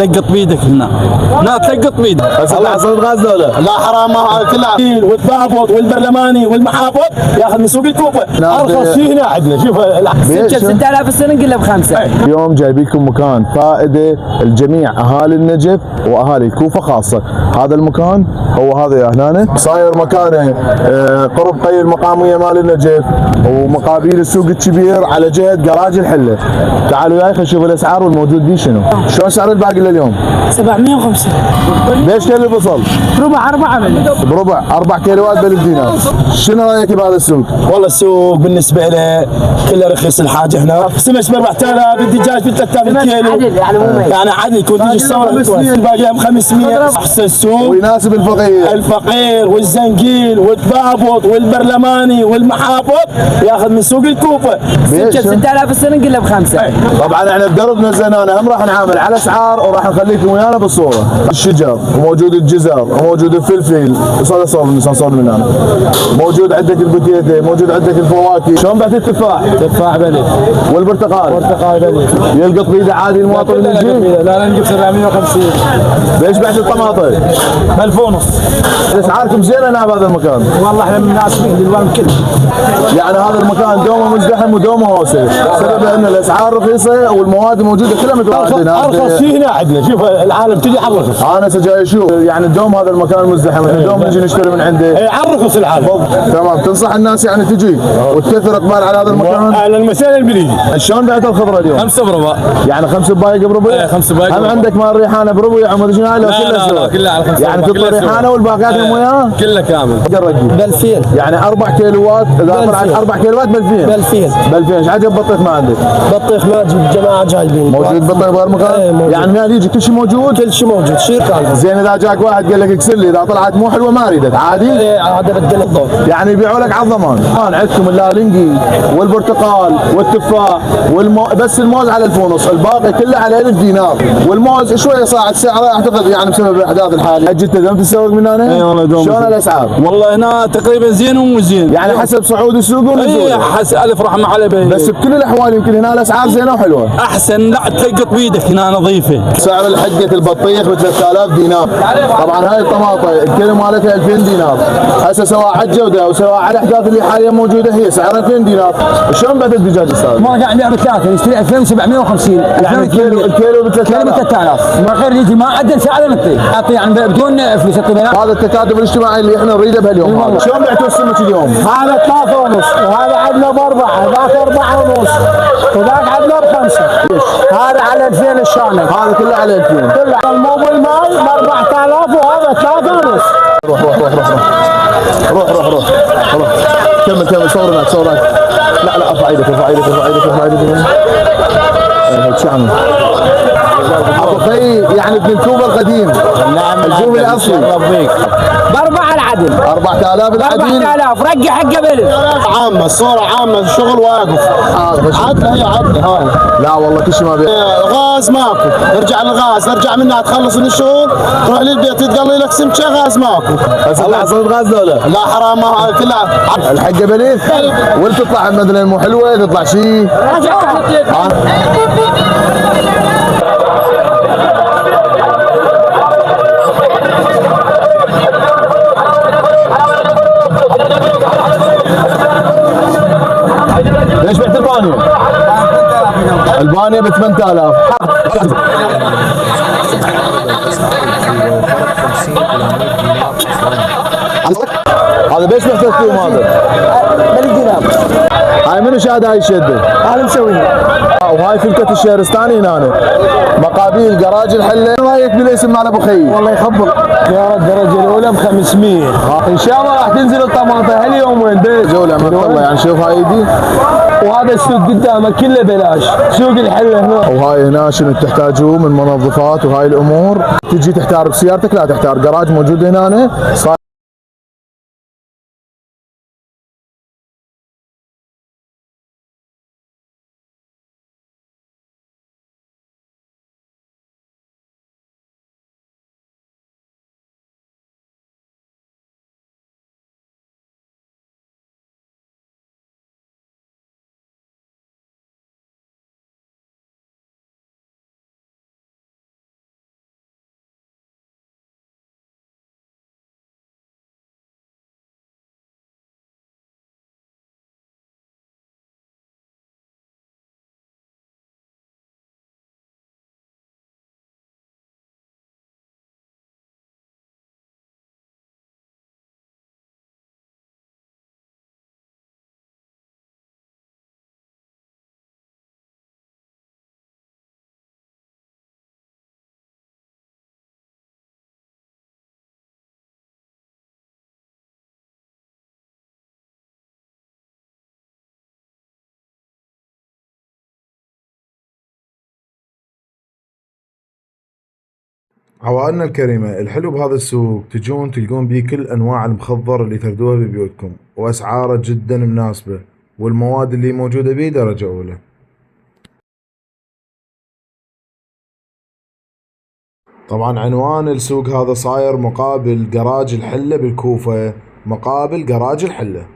تلقط بيدك هنا. لا تلقط بيدك. بس الله عصام غاز دولة. لا حرام كلها والضابط والبرلماني والمحافظ ياخذ من سوق الكوفه. ارخص شيء هنا عندنا. شوف 6000 السنه نقول له بخمسه. اليوم جايبين لكم مكان فائده الجميع اهالي النجف واهالي الكوفه خاصه. هذا المكان هو هذا يا هنا صاير مكانه قرب قي المقاميه مال النجف ومقابيل السوق الكبير على جهه جراج الحله. تعالوا وياي خلينا نشوف الاسعار والموجود بيه شنو. شلون سعر الباقي لليوم؟ 750. ليش كيلو البصل؟ ربع 4 بربع 4 كيلوات ب1000 دينار. شنو رايك بهذا السوق؟ والله السوق بالنسبه له كله رخيص الحاجه هنا. سمك ب 4000 الدجاج ب 3000 كيلو. يعني عدل يكون تجي الثوره الباقي ب 500. احسن سوق ويناسب الفقير والزنقيل والضابط والبرلماني والمحافظ ياخذ من سوق الكوفه. 6000 السنه نقول له بخمسه. طبعا احنا بدربنا الزنانه هم راح نعامل على اسعار وراح نخليكم ويانا بالصوره. الشجر وموجود الجزر وموجود الفلفل وصار من هنا. موجود عندك البتيته، موجود عندك الفواكه. شلون بعت التفاح؟ تفاح بلد. والبرتقال؟ برتقال بلد. يلقط بيده عادي المواطن اللي يجي؟ لا نجيب 750. ليش بعت الطماطم؟ 1000 ونص. اسعاركم زينه هنا بهذا المكان. والله احنا من الناس الوان كله. يعني هذا المكان دومه مزدحم ودومه هوسه، بسبب ان الاسعار رخيصه والمواد موجوده كلها متواجده. ارخص شيء هنا عندنا. شوف العالم تجي على الرخص. انا جاي اشوف يعني الدوم هذا المكان مزدحم، الدوم نجي نشتري من عنده. اي على الرخص العالم. تمام. تنصح الناس يعني تجي وتكثر اقبال على هذا المكان؟ اهلا وسهلا البليدي. شلون بعت الخضره اليوم؟ 5 بربع. يعني 5 بايق بربع؟ ايه 5 بايق. هم عندك مال ريحانه بربع يا عمر شنو؟ لا كلها على 5. يعني تطلع ريحانه والباقيات من وياه؟ كلها كامل. ب 2000. يعني 4 كيلوات اذا عن 4 كيلوات ب 2000. ب 2000. ايش عجب بطيخ ما عندك؟ بطيخ ما جيب جماعه جايبين. موجود بطيخ بغير مكان؟ ايه موجود. يعني هنا يجي كل شيء موجود؟ كل شيء موجود. شيء كامل. زين اذا جاك واحد قال لك اكسر لي اذا طلعت مو حلوه ما اريدك عادي؟ ايه عاد بدل الضوء. يعني يبيعوا لك على الضمان. عندكم اللالنجي والبرتقال والتفاح بس الموز على 1000 ونص، الباقي كله على 1000 دينار. والموز شويه صاعد سعره اعتقد يعني بسبب الاحداث الحاليه. اجيت دوم تسوق من هنا؟ اي والله دوم. شلون الاسعار؟ والله هنا تقريبا زين ومو زين. يعني حسب صعود السوق ونزول. اي الف رحمه على بيت. بس بكل الاحوال يمكن هنا الاسعار زينه وحلوه. احسن. لا تلقط بيدك هنا نظيفه. سعر الحقه البطيخ ب 3000 دينار. طبعا هاي الطماطم الكيلو مالتها 2000 دينار. هسه سواء على الجوده وسواء على الاحداث اللي حاليا موجوده هي سعرها 2000 دينار. شلون بعد الدجاج استاذ؟ ما قاعد نبيع بثلاثه نشتري 2750. يعني الكيلو ب 3000. ما غير يجي ما عدل سعر اعطي يعني بدون فلوس هذا التكاتف الاجتماعي اللي احنا نريده بهاليوم. شلون بعتوا السمك اليوم؟ هذا 3 ونص وهذا عندنا ب4 وذاك 4 ونص وذاك عندنا ب5. هذا على 2000 الشانه. هذا كله على 2000. كله الموبل ماي ب 4000 وهذا 3 ونص. روح كمل صور هناك. لا ارفع ايدك هيك شعمل. ابو خي يعني ابن الكوبه القديم. نعم الكوبه الاصلي. ب4 العدل. 4000 العدل. 4000 رقع حق قبل. عامه الصوره عامه الشغل واقف. عدله هي عدله هاي. لا والله كل شيء ما بيه. غاز ماكو. ارجع للغاز ارجع منها تخلص من الشغل تروح للبيت تقلي لك سمكه غاز ماكو. بس الله عصام غاز دولة. لا حرام كلها. الحقه بليث. وانت تطلع مثلا مو حلوه تطلع شيء. ليش بعت البانيه؟ البانيه ب 8000. هذا بيش بعت الثوم هذا؟ بالدينار. هاي منو شاد هاي الشده؟ انا مسويها. وهاي فلكة الشهرستاني هنا مقابيل جراج الحله. رايك بالاسم مال ابو خي؟ والله يخبر يا الدرجه الاولى ب 500. ان شاء الله راح تنزل الطماطم هاليومين جوله من الله. يعني شوف هاي ايدي وهذا السوق قدامك كله بلاش. سوق الحله هنا. وهاي هنا شنو تحتاجوه من منظفات وهاي الامور. تجي تحتار بسيارتك لا تحتار، جراج موجود هنا. عوائلنا الكريمة، الحلو بهذا السوق تجون تلقون بيه كل أنواع المخضر اللي تردوها ببيوتكم، وأسعاره جدا مناسبة، والمواد اللي موجودة بيه درجة أولى. طبعا عنوان السوق هذا صاير مقابل جراج الحلة بالكوفة، مقابل جراج الحلة.